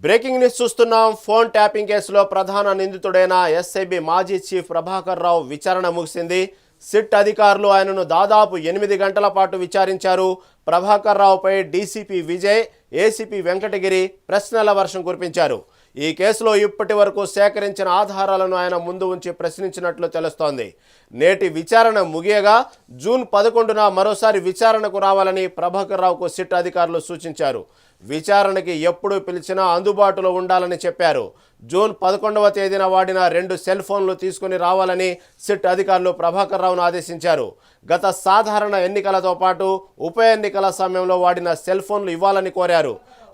Breaking news చూస్తున్నాం. Phone tapping కేసులో ప్రధాన నిందితుడైన ఎస్ఐబి మాజీ చీఫ్ ప్రభాకర్ రావు విచారణ ముగిసింది. సిట్ అధికారులు ఆయనను దాదాపు 8 గంటల పాటు విచారించారు. ప్రభాకర్ రావుపై డీసీపీ విజయ్, ఏసీపీ వెంకటగిరి ప్రశ్నల వర్షం కురిపించారు. ఈ కేసులో ఇప్పటి వరకు సేకరించిన ఆధారాలను ఆయన ముందు ఉంచి ప్రశ్నించినట్లు తెలుస్తోంది. నేటి విచారణ ముగియగా జూన్ 11న మరోసారి విచారణకు రావాలని ప్రభాకర్ రావుకు సిట్ అధికారులు సూచించారు. విచారణకి ఎప్పుడు పిలిచినా అందుబాటులో ఉండాలని చెప్పారు. జూన్ 11వ తేదీన వాడిన 2 సెల్ ఫోన్లు తీసుకుని రావాలని సిట్ అధికారులు ప్రభాకర్ రావును ఆదేశించారు. గత సాధారణ ఎన్నికలతో పాటు ఉప ఎన్నికల సమయంలో వాడిన సెల్ ఫోన్లు ఇవ్వాలని కోరారు.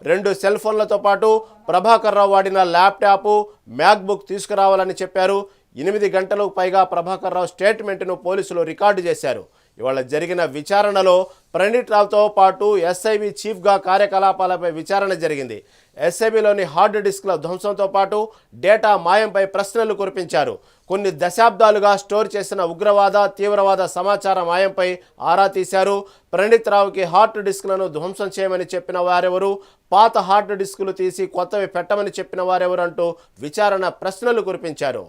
2 సెల్ ఫోన్లతో పాటు ప్రభాకర్ రావు వాడిన ల్యాప్టాప్, మ్యాక్బుక్ తీసుకురావాలని చెప్పారు. 8 గంటలకు పైగా ప్రభాకర్ రావు స్టేట్మెంట్ను పోలీసులు రికార్డు చేశారు. ఇవాళ జరిగిన విచారణలో ప్రణీత్ రావుతో పాటు ఎస్ఐబి చీఫ్గా కార్యకలాపాలపై విచారణ జరిగింది. ఎస్ఐబిలోని హార్డ్ డిస్క్ల ధ్వంసంతో పాటు డేటా మాయంపై ప్రశ్నలు కురిపించారు. కొన్ని దశాబ్దాలుగా స్టోర్ చేసిన ఉగ్రవాద, తీవ్రవాద సమాచార మాయంపై ఆరా తీశారు. ప్రణీత్ రావుకి హార్డ్ డిస్క్లను ధ్వంసం చేయమని చెప్పిన వారెవరు, పాత హార్డ్ డిస్కులు తీసి కొత్తవి పెట్టమని చెప్పిన వారెవరు అంటూ విచారణ ప్రశ్నలు కురిపించారు.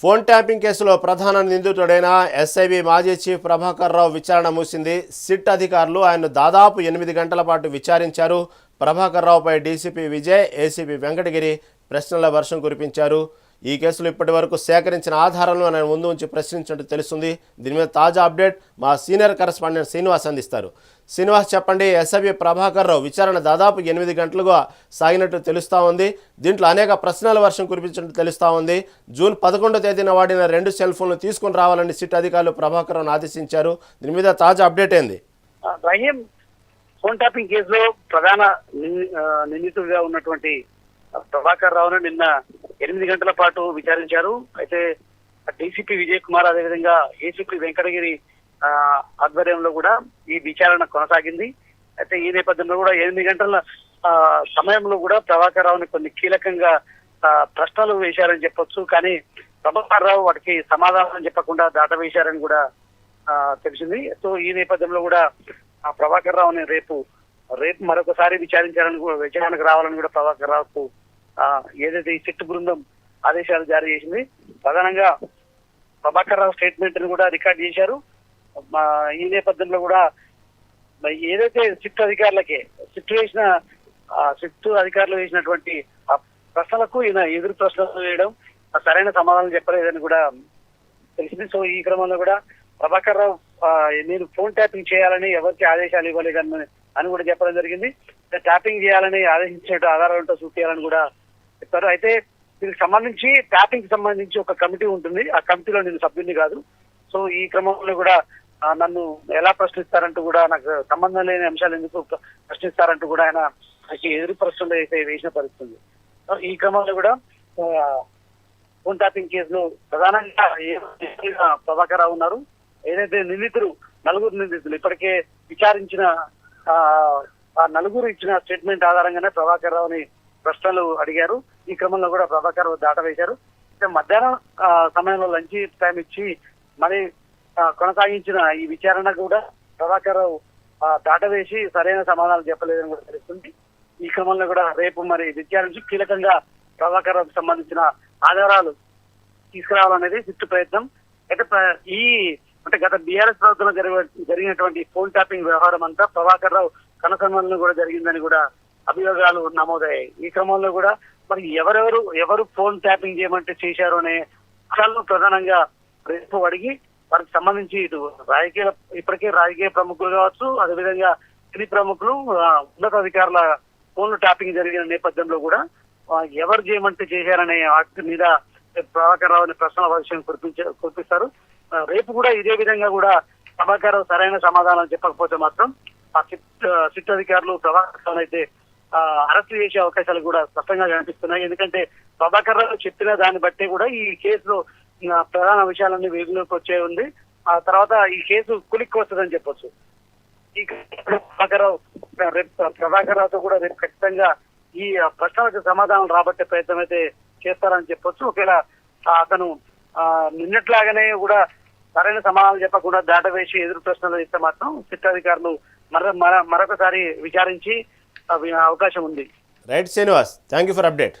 ఫోన్ ట్యాపింగ్ కేసులో ప్రధాన నిందితుడైన ఎస్ఐబి మాజీ చీఫ్ ప్రభాకర్ రావు విచారణ ముగిసింది. సిట్ అధికారులు ఆయన్ను దాదాపు 8 గంటల పాటు విచారించారు. ప్రభాకర్ రావుపై డీసీపీ విజయ్, ఏసీపీ వెంకటగిరి ప్రశ్నల వర్షం కురిపించారు. ఈ కేసులో ఇప్పటి వరకు సేకరించిన ఆధారాలను ఆయన ముందు ఉంచి ప్రశ్నించినట్టు తెలుస్తుంది. దీని మీద తాజా అప్డేట్ మా సీనియర్ కరెస్పాండెంట్ శ్రీనివాస్ అందిస్తారు. శ్రీనివాస్, చెప్పండి. ఎస్ఐబి ప్రభాకర్ రావు విచారణ దాదాపు 8 గంటలుగా సాగినట్టు తెలుస్తూ ఉంది. దీంట్లో అనేక ప్రశ్నల వర్షం కురిపించినట్టు తెలుస్తూ ఉంది. జూన్ 11వ తేదీన వాడిన 2 సెల్ ఫోన్లు తీసుకుని రావాలని సిట్ అధికారులు ప్రభాకర్ రావును ఆదేశించారు. దీని మీద తాజా అప్డేట్ ఏంది? రహీం, ఫోన్ ట్యాపింగ్ కేసులో ప్రధాన నిందితుడిగా ఉన్నటువంటి ప్రభాకర్ రావును నిన్న 8 గంటల పాటు విచారించారు. అయితే డీసీపీ విజయ్ కుమార్, అదేవిధంగా ఏసీపీ వెంకటగిరి ఆధ్వర్యంలో కూడా ఈ విచారణ కొనసాగింది. అయితే ఈ నేపథ్యంలో కూడా 8 గంటల సమయంలో కూడా ప్రభాకర్ రావుని కొన్ని కీలకంగా ప్రశ్నలు వేశారని చెప్పొచ్చు. కానీ ప్రభాకర్ రావు వాటికి సమాధానం చెప్పకుండా దాటవేశారని కూడా తెలిసింది. సో ఈ నేపథ్యంలో కూడా ప్రభాకర్ రావుని రేపు మరొకసారి విచారణకు రావాలని కూడా ప్రభాకర్ రావుకు ఏదైతే ఈ సిట్ బృందం ఆదేశాలు జారీ చేసింది. ప్రధానంగా ప్రభాకర్ రావు స్టేట్మెంట్ ని కూడా రికార్డ్ చేశారు. ఈ నేపథ్యంలో కూడా ఏదైతే సిట్ అధికారులు వేసినటువంటి ప్రశ్నలకు ఈయన ఎదురు ప్రశ్నలు వేయడం, సరైన సమాధానం చెప్పలేదని కూడా తెలిసింది. సో ఈ క్రమంలో కూడా ప్రభాకర్ రావు నేను ఫోన్ ట్యాపింగ్ చేయాలని ఎవరికి ఆదేశాలు ఇవ్వలేదని అని కూడా చెప్పడం జరిగింది. ట్యాపింగ్ చేయాలని ఆదేశించినట్టు ఆధారాలతో చూపించాలని కూడా చెప్పారు. అయితే దీనికి సంబంధించి ట్యాపింగ్ సంబంధించి ఒక కమిటీ ఉంటుంది. ఆ కమిటీలో నేను సభ్యుని కాదు. సో ఈ క్రమంలో కూడా నన్ను ఎలా ప్రశ్నిస్తారంటూ కూడా, నాకు సంబంధం లేని అంశాలు ఎందుకు ప్రశ్నిస్తారంటూ కూడా ఆయన ఎదురు ప్రశ్నలు అయితే వేసిన పరిస్థితుంది. ఈ క్రమంలో కూడా ఫోన్ ట్యాపింగ్ కేసులో ప్రధానంగా ప్రభాకర్ రావు ఉన్నారు. ఏదైతే నలుగురు నిందితులు ఇప్పటికే విచారించిన ఆ నలుగురు ఇచ్చిన స్టేట్మెంట్ ఆధారంగానే ప్రభాకర్ రావుని ప్రశ్నలు అడిగారు. ఈ క్రమంలో కూడా ప్రభాకర్ రావు దాటవేశారు. మధ్యాహ్నం సమయంలో లంచ్ టైం ఇచ్చి మరి కొనసాగించిన ఈ విచారణ కూడా ప్రభాకర్ రావు దాటవేసి సరైన సమాధానం చెప్పలేదని కూడా తెలుస్తుంది. ఈ క్రమంలో కూడా రేపు మరి విచారించి కీలకంగా ప్రభాకర్ రావుకు సంబంధించిన ఆధారాలు తీసుకురావాలనేది సిట్టు ప్రయత్నం. అయితే అంటే గత బీఆర్ఎస్ ప్రభుత్వంలో జరిగినటువంటి ఫోన్ ట్యాపింగ్ వ్యవహారం అంతా ప్రభాకర్ రావు కనసంబంధం కూడా జరిగిందని కూడా అభియోగాలు నమోదయ్యాయి. ఈ క్రమంలో కూడా మరి ఎవరు ఫోన్ ట్యాపింగ్ చేయమంటే చేశారు అనే అంశాలను ప్రధానంగా రేపు అడిగి వారికి సంబంధించి ఇటు ఇప్పటికే రాజకీయ ప్రముఖులు కావచ్చు, అదేవిధంగా సినీ ప్రముఖులు, ఉన్నతాధికారుల ఫోన్లు ట్యాపింగ్ జరిగిన నేపథ్యంలో కూడా ఎవరు చేయమంటే చేశారనే వాటి మీద ప్రభాకర్ రావు అనే ప్రశ్నల వర్షం కురిపిస్తారు. రేపు కూడా ఇదే విధంగా కూడా ప్రభాకర్ రావు సరైన సమాధానం చెప్పకపోతే మాత్రం ఆ సిట్ అధికారులు ప్రభాకర్ రావు అయితే అరెస్ట్ చేసే అవకాశాలు కూడా స్పష్టంగా కనిపిస్తున్నాయి. ఎందుకంటే ప్రభాకర్ రావు చెప్పిన దాన్ని బట్టి కూడా ఈ కేసులో ప్రధాన విషయాలన్నీ వెలుగులోకి వచ్చే ఉంది. ఆ తర్వాత ఈ కేసు కులిక్కి వస్తుందని చెప్పొచ్చు. ఈ ప్రభాకర్ రావుతో కూడా రేపు ఖచ్చితంగా ఈ ప్రశ్నలకు సమాధానం రాబట్టే ప్రయత్నం అయితే చేస్తారని చెప్పొచ్చు. ఒకవేళ అతను నిన్నట్లాగానే కూడా సరైన సమాధానం చెప్పకుండా దాటవేసి ఎదురు ప్రశ్నలు ఇస్తే మాత్రం సిట్ అధికారులు మరొకసారి విచారించి అవకాశం ఉంది. Right Srinivas, thank you for update.